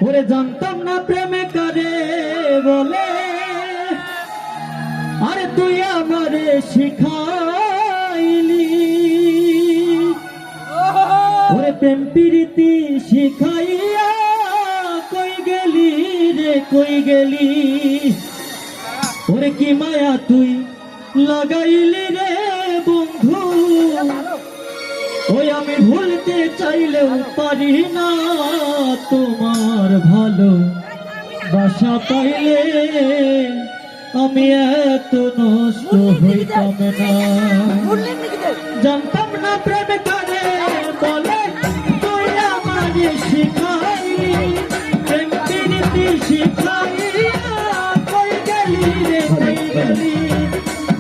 ওরে জানতাম না প্রেমে কারে বলে, আরে তুই আমারে শিখাইলি। ওরে প্রেম প্রীতি শিখাইয়া কই গেলি রে কই গেলি। ওরে কি মায়া তুই লাগাইলি রে বন্ধু, ওই আমি ভুলতে চাইলেও পারি না। তোমার ভালো বাসা পাইলে আমি এত নষ্ট হইতাম না। জানতাম না প্রেম কারে বলে, তুই আমারে শিখাইলি। প্রেম প্রীতি শিখাইয়া কই গেলি রে কই গেলি।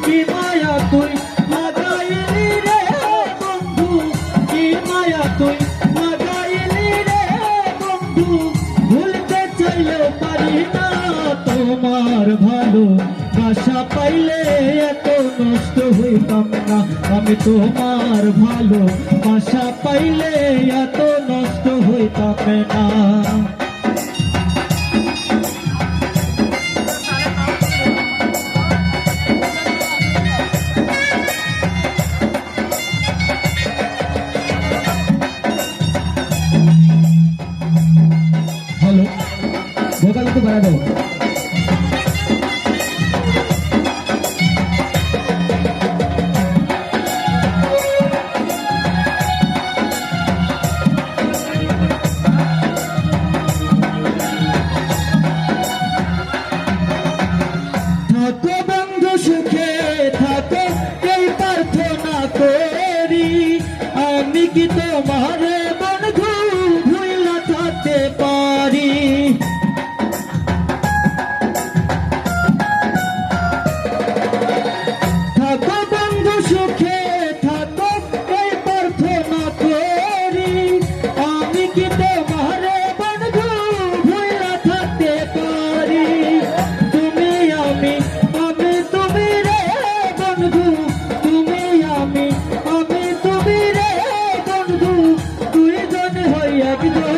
কি মায়া তুই লাগাইলি রে বন্ধু, কি মায়া তুই লাগাইলি রে বন্ধু, ভুলতে চাইলেও পারি না। তোমার ভালো বাসা পাইলে এত নষ্ট হইতাম না। আমি তোমার ভালো বাসা পাইলে এত নষ্ট হইতাম না। হ্যালো, ভোকাল একটু বাড়া দাও। থাকো বন্ধু সুখে থাকো, এই প্রার্থনা করি। আমি কি তোমার বন্ধু ভুইলা থাকতে পারি। থাকো বন্ধু সুখে থাকো, এই প্রার্থনা করি। আমি কি তোমার বন্ধু ভুইলা থাকতে পারি। তুমি আমি তুমি রে বন্ধু, তুমি আমি তুমি রে বন্ধু, দুইজন হই একজন।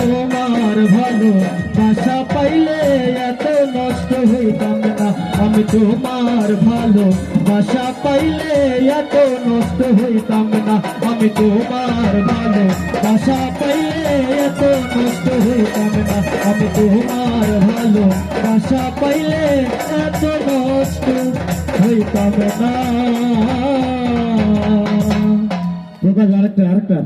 তোমার ভালো বাসা পাইলে এত নষ্ট হইতাম না। আমি তোমার ভালো বাসা পাইলে এত নষ্ট হইতাম না। আমি তোমার ভালো বাসা পাইলে এত নষ্ট হইতাম না। আমি তোমার ভালো বাসা পাইলে এত নষ্ট হইতাম না। আরেকটা